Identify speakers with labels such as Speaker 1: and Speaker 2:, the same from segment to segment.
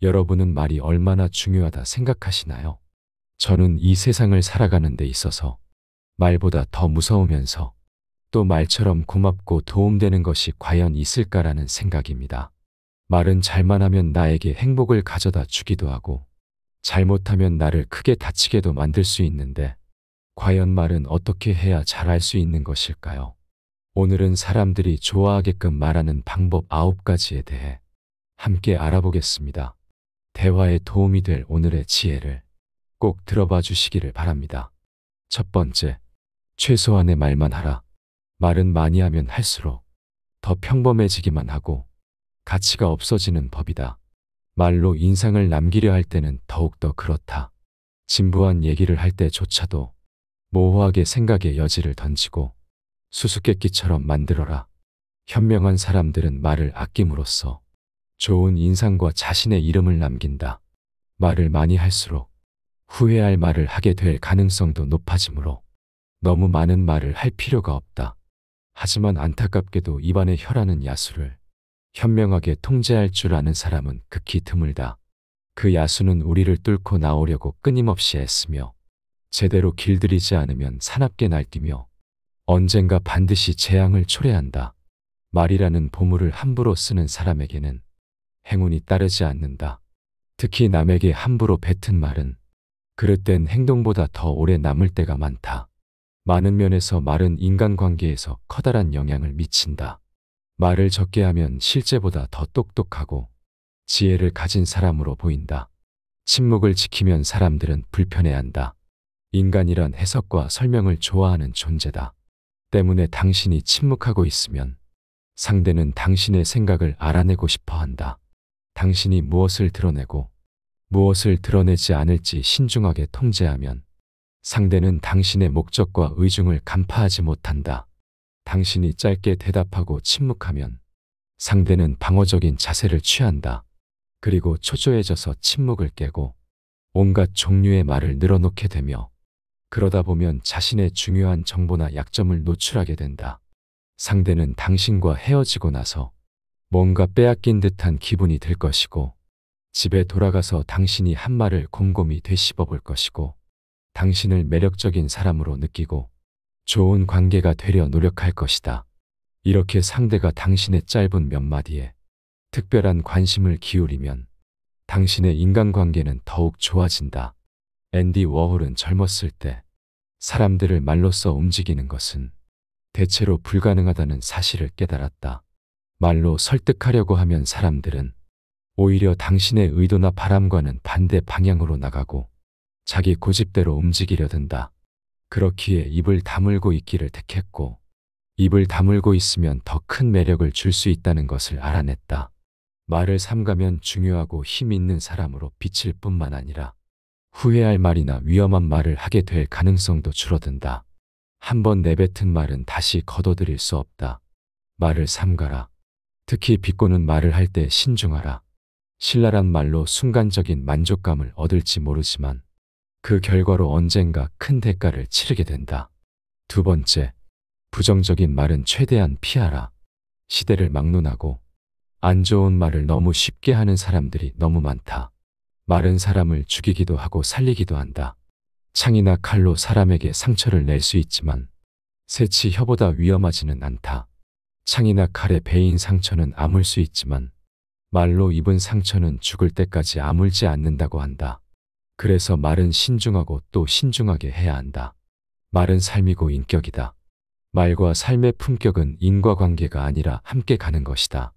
Speaker 1: 여러분은 말이 얼마나 중요하다 생각하시나요? 저는 이 세상을 살아가는 데 있어서 말보다 더 무서우면서 또 말처럼 고맙고 도움되는 것이 과연 있을까라는 생각입니다. 말은 잘만 하면 나에게 행복을 가져다 주기도 하고 잘못하면 나를 크게 다치게도 만들 수 있는데 과연 말은 어떻게 해야 잘할 수 있는 것일까요? 오늘은 사람들이 좋아하게끔 말하는 방법 9가지에 대해 함께 알아보겠습니다. 대화에 도움이 될 오늘의 지혜를 꼭 들어봐 주시기를 바랍니다. 첫 번째, 최소한의 말만 하라. 말은 많이 하면 할수록 더 평범해지기만 하고 가치가 없어지는 법이다. 말로 인상을 남기려 할 때는 더욱더 그렇다. 진부한 얘기를 할 때조차도 모호하게 생각의 여지를 던지고 수수께끼처럼 만들어라. 현명한 사람들은 말을 아낌으로써 좋은 인상과 자신의 이름을 남긴다. 말을 많이 할수록 후회할 말을 하게 될 가능성도 높아지므로 너무 많은 말을 할 필요가 없다. 하지만 안타깝게도 입안의 혀라는 야수를 현명하게 통제할 줄 아는 사람은 극히 드물다. 그 야수는 우리를 뚫고 나오려고 끊임없이 애쓰며 제대로 길들이지 않으면 사납게 날뛰며 언젠가 반드시 재앙을 초래한다. 말이라는 보물을 함부로 쓰는 사람에게는 행운이 따르지 않는다. 특히 남에게 함부로 뱉은 말은 그릇된 행동보다 더 오래 남을 때가 많다. 많은 면에서 말은 인간관계에서 커다란 영향을 미친다. 말을 적게 하면 실제보다 더 똑똑하고 지혜를 가진 사람으로 보인다. 침묵을 지키면 사람들은 불편해한다. 인간이란 해석과 설명을 좋아하는 존재다. 때문에 당신이 침묵하고 있으면 상대는 당신의 생각을 알아내고 싶어 한다. 당신이 무엇을 드러내고 무엇을 드러내지 않을지 신중하게 통제하면 상대는 당신의 목적과 의중을 간파하지 못한다. 당신이 짧게 대답하고 침묵하면 상대는 방어적인 자세를 취한다. 그리고 초조해져서 침묵을 깨고 온갖 종류의 말을 늘어놓게 되며 그러다 보면 자신의 중요한 정보나 약점을 노출하게 된다. 상대는 당신과 헤어지고 나서 뭔가 빼앗긴 듯한 기분이 들 것이고 집에 돌아가서 당신이 한 말을 곰곰이 되씹어 볼 것이고 당신을 매력적인 사람으로 느끼고 좋은 관계가 되려 노력할 것이다. 이렇게 상대가 당신의 짧은 몇 마디에 특별한 관심을 기울이면 당신의 인간관계는 더욱 좋아진다. 앤디 워홀은 젊었을 때 사람들을 말로써 움직이는 것은 대체로 불가능하다는 사실을 깨달았다. 말로 설득하려고 하면 사람들은 오히려 당신의 의도나 바람과는 반대 방향으로 나가고 자기 고집대로 움직이려 든다. 그렇기에 입을 다물고 있기를 택했고 입을 다물고 있으면 더 큰 매력을 줄 수 있다는 것을 알아냈다. 말을 삼가면 중요하고 힘 있는 사람으로 비칠 뿐만 아니라 후회할 말이나 위험한 말을 하게 될 가능성도 줄어든다. 한번 내뱉은 말은 다시 거둬들일 수 없다. 말을 삼가라. 특히 비꼬는 말을 할 때 신중하라. 신랄한 말로 순간적인 만족감을 얻을지 모르지만 그 결과로 언젠가 큰 대가를 치르게 된다. 두 번째, 부정적인 말은 최대한 피하라. 시대를 막론하고 안 좋은 말을 너무 쉽게 하는 사람들이 너무 많다. 말은 사람을 죽이기도 하고 살리기도 한다. 창이나 칼로 사람에게 상처를 낼 수 있지만 새치 혀보다 위험하지는 않다. 창이나 칼에 베인 상처는 아물 수 있지만 말로 입은 상처는 죽을 때까지 아물지 않는다고 한다. 그래서 말은 신중하고 또 신중하게 해야 한다. 말은 삶이고 인격이다. 말과 삶의 품격은 인과관계가 아니라 함께 가는 것이다.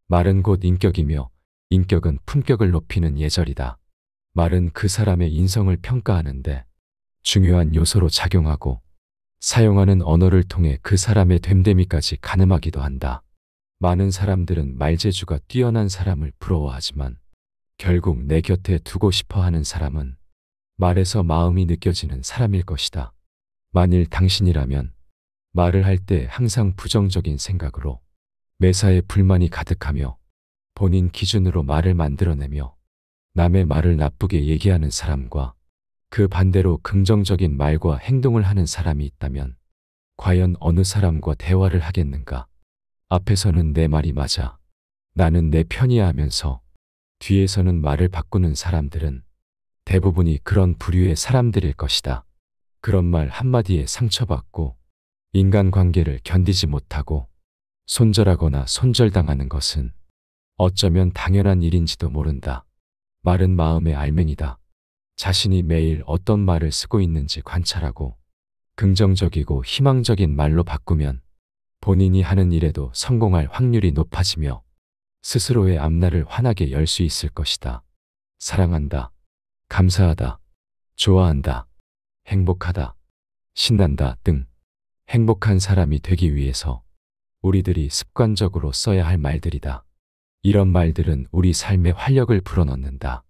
Speaker 1: 말은 곧 인격이며 인격은 품격을 높이는 예절이다. 말은 그 사람의 인성을 평가하는데 중요한 요소로 작용하고 사용하는 언어를 통해 그 사람의 됨됨이까지 가늠하기도 한다. 많은 사람들은 말재주가 뛰어난 사람을 부러워하지만 결국 내 곁에 두고 싶어 하는 사람은 말에서 마음이 느껴지는 사람일 것이다. 만일 당신이라면 말을 할 때 항상 부정적인 생각으로 매사에 불만이 가득하며 본인 기준으로 말을 만들어내며 남의 말을 나쁘게 얘기하는 사람과 그 반대로 긍정적인 말과 행동을 하는 사람이 있다면 과연 어느 사람과 대화를 하겠는가? 앞에서는 내 말이 맞아. 나는 내 편이야 하면서 뒤에서는 말을 바꾸는 사람들은 대부분이 그런 부류의 사람들일 것이다. 그런 말 한마디에 상처받고 인간관계를 견디지 못하고 손절하거나 손절당하는 것은 어쩌면 당연한 일인지도 모른다. 말은 마음의 알맹이다. 자신이 매일 어떤 말을 쓰고 있는지 관찰하고 긍정적이고 희망적인 말로 바꾸면 본인이 하는 일에도 성공할 확률이 높아지며 스스로의 앞날을 환하게 열 수 있을 것이다. 사랑한다. 감사하다. 좋아한다. 행복하다. 신난다 등 행복한 사람이 되기 위해서 우리들이 습관적으로 써야 할 말들이다. 이런 말들은 우리 삶에 활력을 불어넣는다.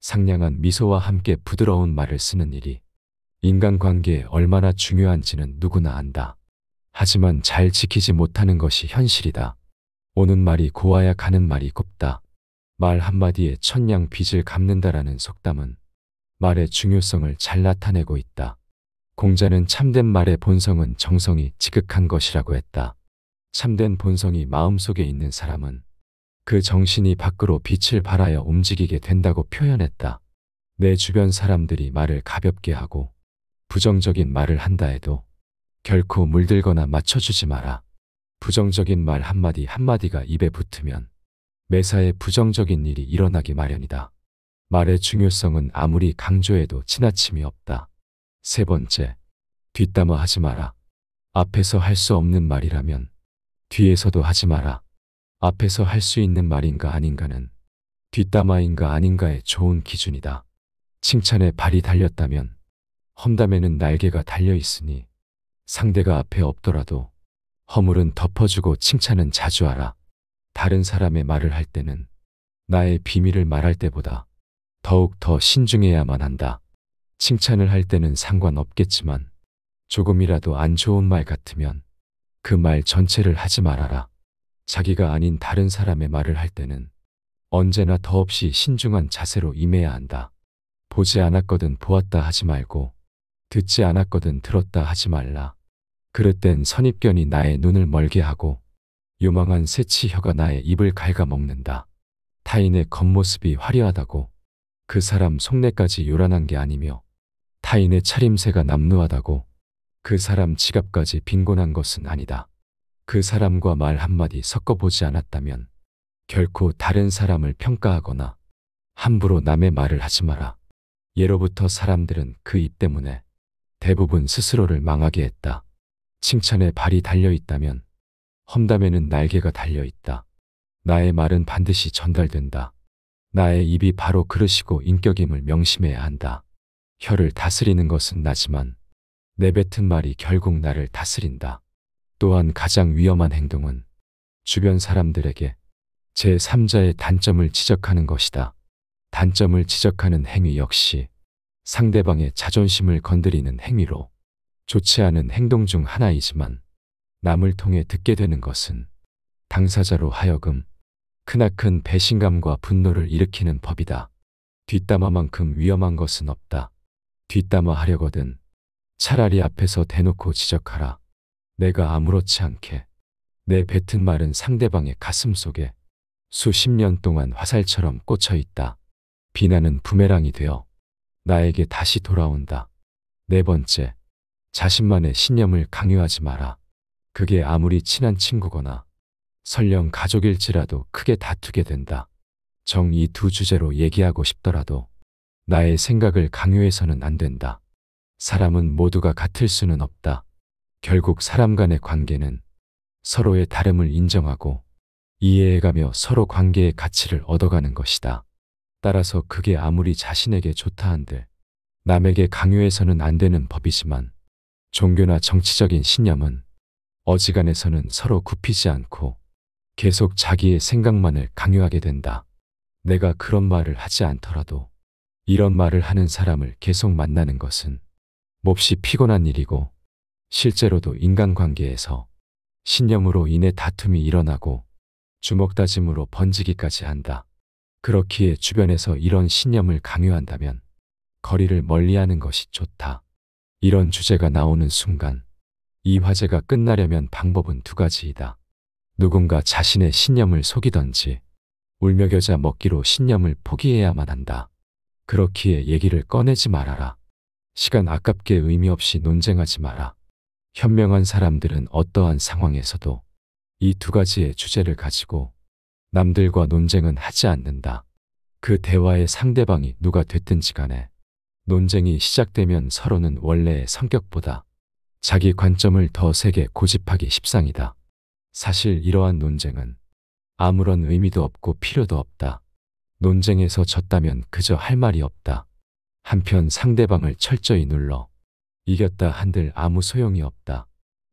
Speaker 1: 상냥한 미소와 함께 부드러운 말을 쓰는 일이 인간관계에 얼마나 중요한지는 누구나 안다. 하지만 잘 지키지 못하는 것이 현실이다. 오는 말이 고와야 가는 말이 곱다. 말 한마디에 천냥 빚을 갚는다라는 속담은 말의 중요성을 잘 나타내고 있다. 공자는 참된 말의 본성은 정성이 지극한 것이라고 했다. 참된 본성이 마음속에 있는 사람은 그 정신이 밖으로 빛을 발하여 움직이게 된다고 표현했다. 내 주변 사람들이 말을 가볍게 하고 부정적인 말을 한다 해도 결코 물들거나 맞춰주지 마라. 부정적인 말 한마디 한마디가 입에 붙으면 매사에 부정적인 일이 일어나기 마련이다. 말의 중요성은 아무리 강조해도 지나침이 없다. 세 번째, 뒷담화 하지 마라. 앞에서 할 수 없는 말이라면 뒤에서도 하지 마라. 앞에서 할 수 있는 말인가 아닌가는 뒷담화인가 아닌가의 좋은 기준이다. 칭찬에 발이 달렸다면 험담에는 날개가 달려 있으니 상대가 앞에 없더라도 허물은 덮어주고 칭찬은 자주 하라. 다른 사람의 말을 할 때는 나의 비밀을 말할 때보다 더욱 더 신중해야만 한다. 칭찬을 할 때는 상관없겠지만 조금이라도 안 좋은 말 같으면 그 말 전체를 하지 말아라. 자기가 아닌 다른 사람의 말을 할 때는 언제나 더없이 신중한 자세로 임해야 한다. 보지 않았거든 보았다 하지 말고 듣지 않았거든 들었다 하지 말라. 그릇된 선입견이 나의 눈을 멀게 하고 요망한 새치 혀가 나의 입을 갉아먹는다. 타인의 겉모습이 화려하다고 그 사람 속내까지 요란한 게 아니며 타인의 차림새가 남루하다고 그 사람 지갑까지 빈곤한 것은 아니다. 그 사람과 말 한마디 섞어보지 않았다면 결코 다른 사람을 평가하거나 함부로 남의 말을 하지 마라. 예로부터 사람들은 그 입 때문에 대부분 스스로를 망하게 했다. 칭찬에 발이 달려있다면 험담에는 날개가 달려있다. 나의 말은 반드시 전달된다. 나의 입이 바로 그릇이고 인격임을 명심해야 한다. 혀를 다스리는 것은 나지만 내뱉은 말이 결국 나를 다스린다. 또한 가장 위험한 행동은 주변 사람들에게 제3자의 단점을 지적하는 것이다. 단점을 지적하는 행위 역시 상대방의 자존심을 건드리는 행위로 좋지 않은 행동 중 하나이지만 남을 통해 듣게 되는 것은 당사자로 하여금 크나큰 배신감과 분노를 일으키는 법이다. 뒷담화만큼 위험한 것은 없다. 뒷담화 하려거든 차라리 앞에서 대놓고 지적하라. 내가 아무렇지 않게 내 뱉은 말은 상대방의 가슴 속에 수십 년 동안 화살처럼 꽂혀 있다. 비난은 부메랑이 되어 나에게 다시 돌아온다. 네 번째, 자신만의 신념을 강요하지 마라. 그게 아무리 친한 친구거나 설령 가족일지라도 크게 다투게 된다. 정 이 두 주제로 얘기하고 싶더라도 나의 생각을 강요해서는 안 된다. 사람은 모두가 같을 수는 없다. 결국 사람 간의 관계는 서로의 다름을 인정하고 이해해가며 서로 관계의 가치를 얻어가는 것이다. 따라서 그게 아무리 자신에게 좋다 한들 남에게 강요해서는 안 되는 법이지만 종교나 정치적인 신념은 어지간해서는 서로 굽히지 않고 계속 자기의 생각만을 강요하게 된다. 내가 그런 말을 하지 않더라도 이런 말을 하는 사람을 계속 만나는 것은 몹시 피곤한 일이고 실제로도 인간관계에서 신념으로 인해 다툼이 일어나고 주먹다짐으로 번지기까지 한다. 그렇기에 주변에서 이런 신념을 강요한다면 거리를 멀리하는 것이 좋다. 이런 주제가 나오는 순간 이 화제가 끝나려면 방법은 두 가지이다. 누군가 자신의 신념을 속이던지 울며 겨자 먹기로 신념을 포기해야만 한다. 그렇기에 얘기를 꺼내지 말아라. 시간 아깝게 의미 없이 논쟁하지 마라. 현명한 사람들은 어떠한 상황에서도 이 두 가지의 주제를 가지고 남들과 논쟁은 하지 않는다. 그 대화의 상대방이 누가 됐든지 간에 논쟁이 시작되면 서로는 원래의 성격보다 자기 관점을 더 세게 고집하기 십상이다. 사실 이러한 논쟁은 아무런 의미도 없고 필요도 없다. 논쟁에서 졌다면 그저 할 말이 없다. 한편 상대방을 철저히 눌러 이겼다 한들 아무 소용이 없다.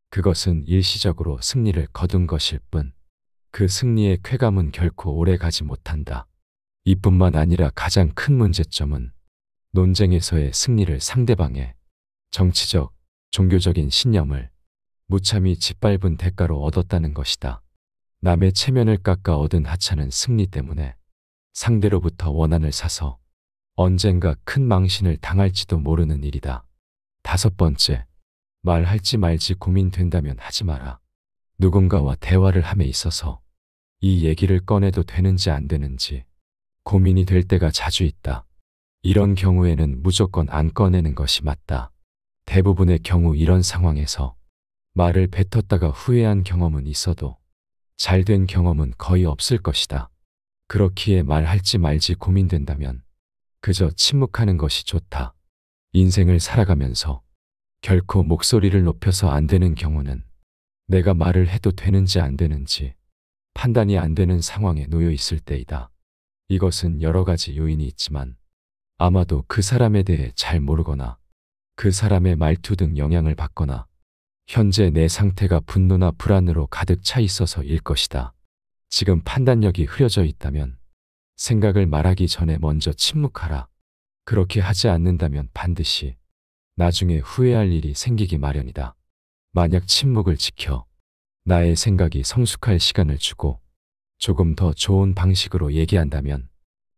Speaker 1: 그것은 일시적으로 승리를 거둔 것일 뿐 그 승리의 쾌감은 결코 오래 가지 못한다. 이뿐만 아니라 가장 큰 문제점은 논쟁에서의 승리를 상대방의 정치적, 종교적인 신념을 무참히 짓밟은 대가로 얻었다는 것이다. 남의 체면을 깎아 얻은 하찮은 승리 때문에 상대로부터 원한을 사서 언젠가 큰 망신을 당할지도 모르는 일이다. 5번째, 말할지 말지 고민된다면 하지 마라. 누군가와 대화를 함에 있어서 이 얘기를 꺼내도 되는지 안 되는지 고민이 될 때가 자주 있다. 이런 경우에는 무조건 안 꺼내는 것이 맞다. 대부분의 경우 이런 상황에서 말을 뱉었다가 후회한 경험은 있어도 잘된 경험은 거의 없을 것이다. 그렇기에 말할지 말지 고민된다면 그저 침묵하는 것이 좋다. 인생을 살아가면서 결코 목소리를 높여서 안 되는 경우는 내가 말을 해도 되는지 안 되는지 판단이 안 되는 상황에 놓여 있을 때이다. 이것은 여러 가지 요인이 있지만 아마도 그 사람에 대해 잘 모르거나 그 사람의 말투 등 영향을 받거나 현재 내 상태가 분노나 불안으로 가득 차 있어서일 것이다. 지금 판단력이 흐려져 있다면 생각을 말하기 전에 먼저 침묵하라. 그렇게 하지 않는다면 반드시 나중에 후회할 일이 생기기 마련이다. 만약 침묵을 지켜 나의 생각이 성숙할 시간을 주고 조금 더 좋은 방식으로 얘기한다면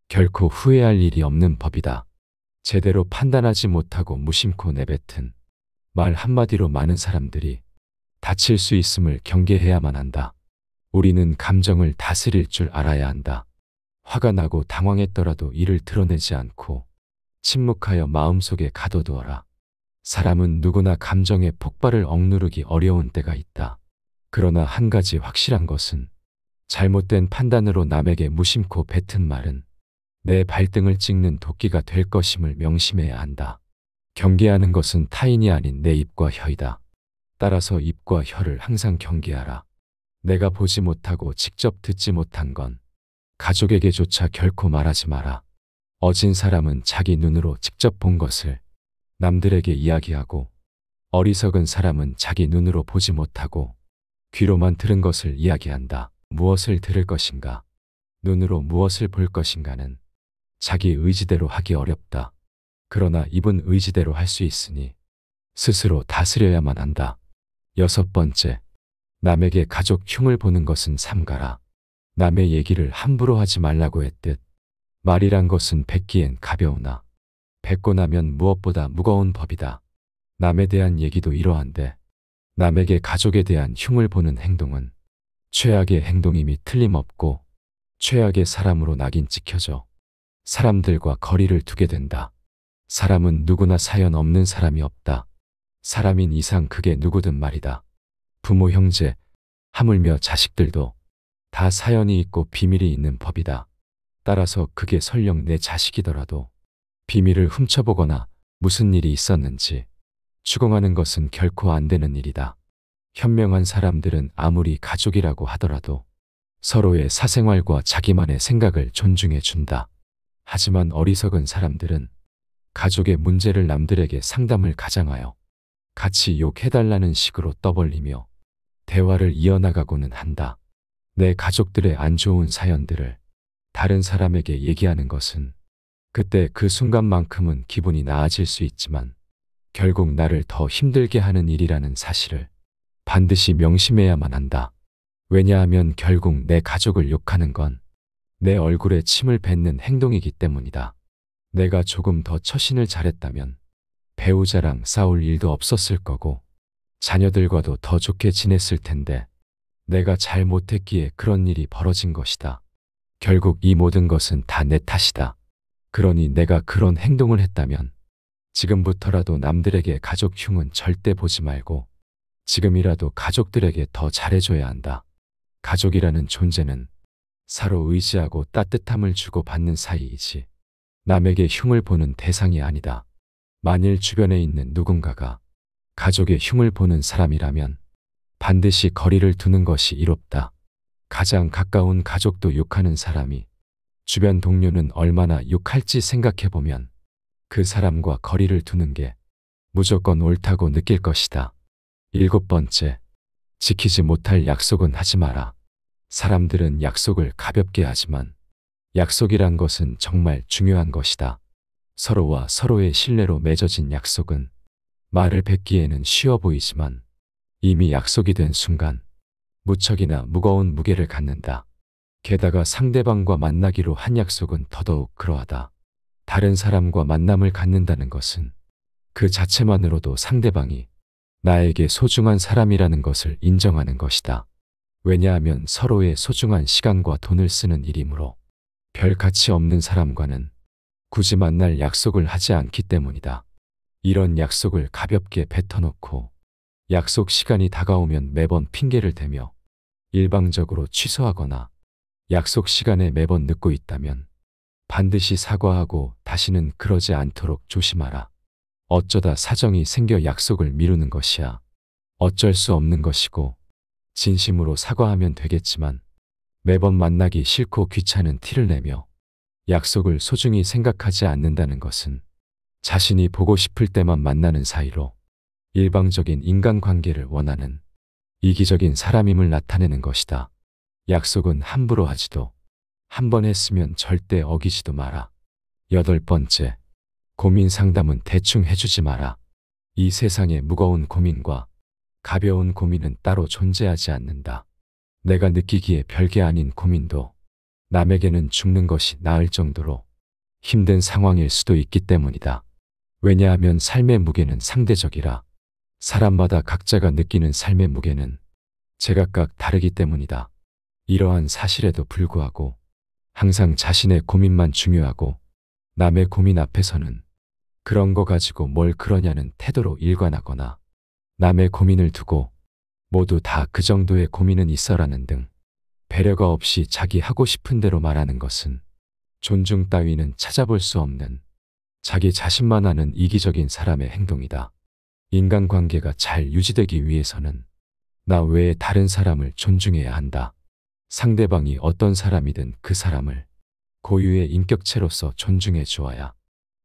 Speaker 1: 결코 후회할 일이 없는 법이다. 제대로 판단하지 못하고 무심코 내뱉은 말 한마디로 많은 사람들이 다칠 수 있음을 경계해야만 한다. 우리는 감정을 다스릴 줄 알아야 한다. 화가 나고 당황했더라도 이를 드러내지 않고 침묵하여 마음속에 가둬두어라. 사람은 누구나 감정의 폭발을 억누르기 어려운 때가 있다. 그러나 한 가지 확실한 것은 잘못된 판단으로 남에게 무심코 뱉은 말은 내 발등을 찍는 도끼가 될 것임을 명심해야 한다. 경계하는 것은 타인이 아닌 내 입과 혀이다. 따라서 입과 혀를 항상 경계하라. 내가 보지 못하고 직접 듣지 못한 건 가족에게조차 결코 말하지 마라. 어진 사람은 자기 눈으로 직접 본 것을 남들에게 이야기하고 어리석은 사람은 자기 눈으로 보지 못하고 귀로만 들은 것을 이야기한다. 무엇을 들을 것인가, 눈으로 무엇을 볼 것인가는 자기 의지대로 하기 어렵다. 그러나 입은 의지대로 할 수 있으니 스스로 다스려야만 한다. 6번째, 남에게 가족 흉을 보는 것은 삼가라. 남의 얘기를 함부로 하지 말라고 했듯 말이란 것은 뱉기엔 가벼우나 뱉고 나면 무엇보다 무거운 법이다. 남에 대한 얘기도 이러한데 남에게 가족에 대한 흉을 보는 행동은 최악의 행동임이 틀림없고 최악의 사람으로 낙인 찍혀져 사람들과 거리를 두게 된다. 사람은 누구나 사연 없는 사람이 없다. 사람인 이상 그게 누구든 말이다. 부모, 형제, 하물며 자식들도 다 사연이 있고 비밀이 있는 법이다. 따라서 그게 설령 내 자식이더라도 비밀을 훔쳐보거나 무슨 일이 있었는지 추궁하는 것은 결코 안 되는 일이다. 현명한 사람들은 아무리 가족이라고 하더라도 서로의 사생활과 자기만의 생각을 존중해 준다. 하지만 어리석은 사람들은 가족의 문제를 남들에게 상담을 가장하여 같이 욕해달라는 식으로 떠벌리며 대화를 이어나가고는 한다. 내 가족들의 안 좋은 사연들을 다른 사람에게 얘기하는 것은 그때 그 순간만큼은 기분이 나아질 수 있지만 결국 나를 더 힘들게 하는 일이라는 사실을 반드시 명심해야만 한다. 왜냐하면 결국 내 가족을 욕하는 건 내 얼굴에 침을 뱉는 행동이기 때문이다. 내가 조금 더 처신을 잘했다면 배우자랑 싸울 일도 없었을 거고 자녀들과도 더 좋게 지냈을 텐데 내가 잘 못했기에 그런 일이 벌어진 것이다. 결국 이 모든 것은 다 내 탓이다. 그러니 내가 그런 행동을 했다면 지금부터라도 남들에게 가족 흉은 절대 보지 말고 지금이라도 가족들에게 더 잘해줘야 한다. 가족이라는 존재는 서로 의지하고 따뜻함을 주고받는 사이이지 남에게 흉을 보는 대상이 아니다. 만일 주변에 있는 누군가가 가족의 흉을 보는 사람이라면 반드시 거리를 두는 것이 이롭다. 가장 가까운 가족도 욕하는 사람이 주변 동료는 얼마나 욕할지 생각해보면 그 사람과 거리를 두는 게 무조건 옳다고 느낄 것이다. 7번째, 지키지 못할 약속은 하지 마라. 사람들은 약속을 가볍게 하지만 약속이란 것은 정말 중요한 것이다. 서로와 서로의 신뢰로 맺어진 약속은 말을 뱉기에는 쉬워 보이지만 이미 약속이 된 순간 무척이나 무거운 무게를 갖는다. 게다가 상대방과 만나기로 한 약속은 더더욱 그러하다. 다른 사람과 만남을 갖는다는 것은 그 자체만으로도 상대방이 나에게 소중한 사람이라는 것을 인정하는 것이다. 왜냐하면 서로의 소중한 시간과 돈을 쓰는 일이므로 별 가치 없는 사람과는 굳이 만날 약속을 하지 않기 때문이다. 이런 약속을 가볍게 뱉어놓고 약속 시간이 다가오면 매번 핑계를 대며 일방적으로 취소하거나 약속 시간에 매번 늦고 있다면 반드시 사과하고 다시는 그러지 않도록 조심하라. 어쩌다 사정이 생겨 약속을 미루는 것이야 어쩔 수 없는 것이고 진심으로 사과하면 되겠지만 매번 만나기 싫고 귀찮은 티를 내며 약속을 소중히 생각하지 않는다는 것은 자신이 보고 싶을 때만 만나는 사이로 일방적인 인간관계를 원하는 이기적인 사람임을 나타내는 것이다. 약속은 함부로 하지도 한 번 했으면 절대 어기지도 마라. 8번째, 고민 상담은 대충 해주지 마라. 이 세상에 무거운 고민과 가벼운 고민은 따로 존재하지 않는다. 내가 느끼기에 별게 아닌 고민도 남에게는 죽는 것이 나을 정도로 힘든 상황일 수도 있기 때문이다. 왜냐하면 삶의 무게는 상대적이라 사람마다 각자가 느끼는 삶의 무게는 제각각 다르기 때문이다. 이러한 사실에도 불구하고 항상 자신의 고민만 중요하고 남의 고민 앞에서는 그런 거 가지고 뭘 그러냐는 태도로 일관하거나 남의 고민을 두고 모두 다 그 정도의 고민은 있어라는 등 배려가 없이 자기 하고 싶은 대로 말하는 것은 존중 따위는 찾아볼 수 없는 자기 자신만 아는 이기적인 사람의 행동이다. 인간관계가 잘 유지되기 위해서는 나 외에 다른 사람을 존중해야 한다. 상대방이 어떤 사람이든 그 사람을 고유의 인격체로서 존중해 주어야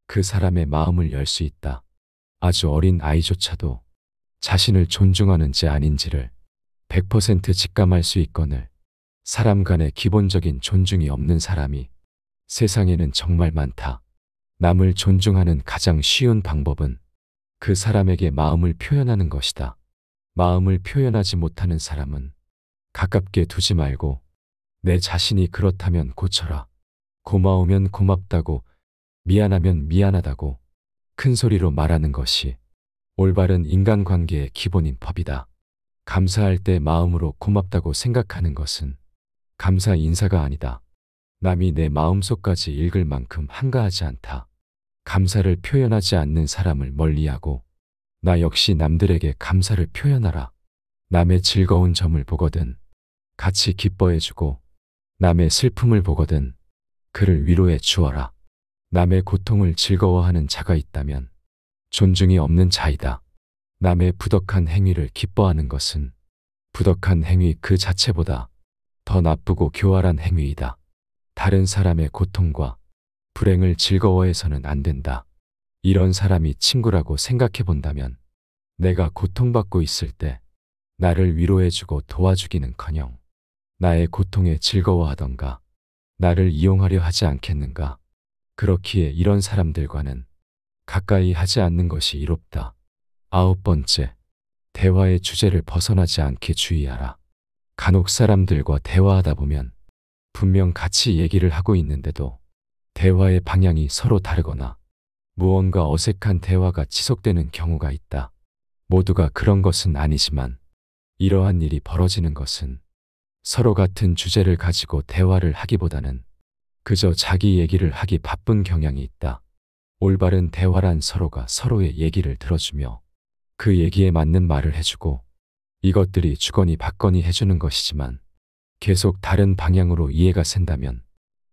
Speaker 1: 그 사람의 마음을 열 수 있다. 아주 어린 아이조차도 자신을 존중하는지 아닌지를 100% 직감할 수 있거늘 사람 간의 기본적인 존중이 없는 사람이 세상에는 정말 많다. 남을 존중하는 가장 쉬운 방법은 그 사람에게 마음을 표현하는 것이다. 마음을 표현하지 못하는 사람은 가깝게 두지 말고 내 자신이 그렇다면 고쳐라. 고마우면 고맙다고, 미안하면 미안하다고 큰 소리로 말하는 것이 올바른 인간관계의 기본인 법이다. 감사할 때 마음으로 고맙다고 생각하는 것은 감사 인사가 아니다. 남이 내 마음속까지 읽을 만큼 한가하지 않다. 감사를 표현하지 않는 사람을 멀리하고 나 역시 남들에게 감사를 표현하라. 남의 즐거운 점을 보거든 같이 기뻐해주고 남의 슬픔을 보거든 그를 위로해 주어라. 남의 고통을 즐거워하는 자가 있다면 존중이 없는 자이다. 남의 부덕한 행위를 기뻐하는 것은 부덕한 행위 그 자체보다 더 나쁘고 교활한 행위이다. 다른 사람의 고통과 불행을 즐거워해서는 안 된다. 이런 사람이 친구라고 생각해 본다면 내가 고통받고 있을 때 나를 위로해주고 도와주기는커녕 나의 고통에 즐거워하던가 나를 이용하려 하지 않겠는가. 그렇기에 이런 사람들과는 가까이 하지 않는 것이 이롭다. 9번째, 대화의 주제를 벗어나지 않게 주의하라. 간혹 사람들과 대화하다 보면 분명 같이 얘기를 하고 있는데도 대화의 방향이 서로 다르거나 무언가 어색한 대화가 지속되는 경우가 있다. 모두가 그런 것은 아니지만 이러한 일이 벌어지는 것은 서로 같은 주제를 가지고 대화를 하기보다는 그저 자기 얘기를 하기 바쁜 경향이 있다. 올바른 대화란 서로가 서로의 얘기를 들어주며 그 얘기에 맞는 말을 해주고 이것들이 주거니 받거니 해주는 것이지만 계속 다른 방향으로 이해가 샌다면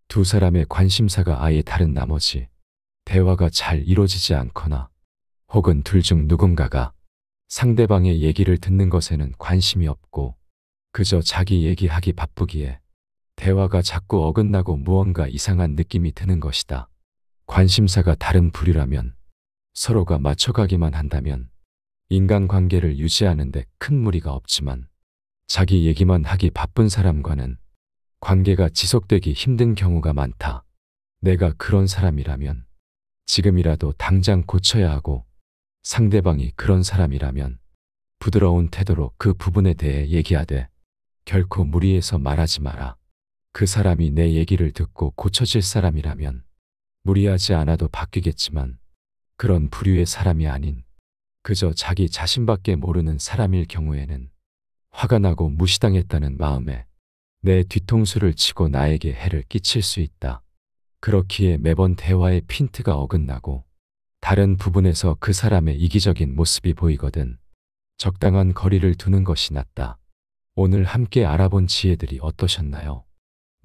Speaker 1: 두 사람의 관심사가 아예 다른 나머지 대화가 잘 이루어지지 않거나 혹은 둘 중 누군가가 상대방의 얘기를 듣는 것에는 관심이 없고 그저 자기 얘기하기 바쁘기에 대화가 자꾸 어긋나고 무언가 이상한 느낌이 드는 것이다. 관심사가 다른 부류라면 서로가 맞춰가기만 한다면 인간관계를 유지하는데 큰 무리가 없지만 자기 얘기만 하기 바쁜 사람과는 관계가 지속되기 힘든 경우가 많다. 내가 그런 사람이라면 지금이라도 당장 고쳐야 하고 상대방이 그런 사람이라면 부드러운 태도로 그 부분에 대해 얘기하되 결코 무리해서 말하지 마라. 그 사람이 내 얘기를 듣고 고쳐질 사람이라면 무리하지 않아도 바뀌겠지만 그런 부류의 사람이 아닌 그저 자기 자신밖에 모르는 사람일 경우에는 화가 나고 무시당했다는 마음에 내 뒤통수를 치고 나에게 해를 끼칠 수 있다. 그렇기에 매번 대화의 핀트가 어긋나고 다른 부분에서 그 사람의 이기적인 모습이 보이거든 적당한 거리를 두는 것이 낫다. 오늘 함께 알아본 지혜들이 어떠셨나요?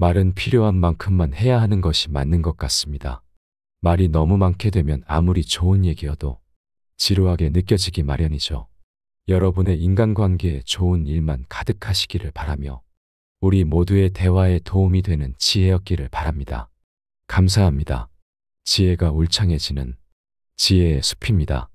Speaker 1: 말은 필요한 만큼만 해야 하는 것이 맞는 것 같습니다. 말이 너무 많게 되면 아무리 좋은 얘기여도 지루하게 느껴지기 마련이죠. 여러분의 인간관계에 좋은 일만 가득하시기를 바라며 우리 모두의 대화에 도움이 되는 지혜였기를 바랍니다. 감사합니다. 지혜가 울창해지는 지혜의 숲입니다.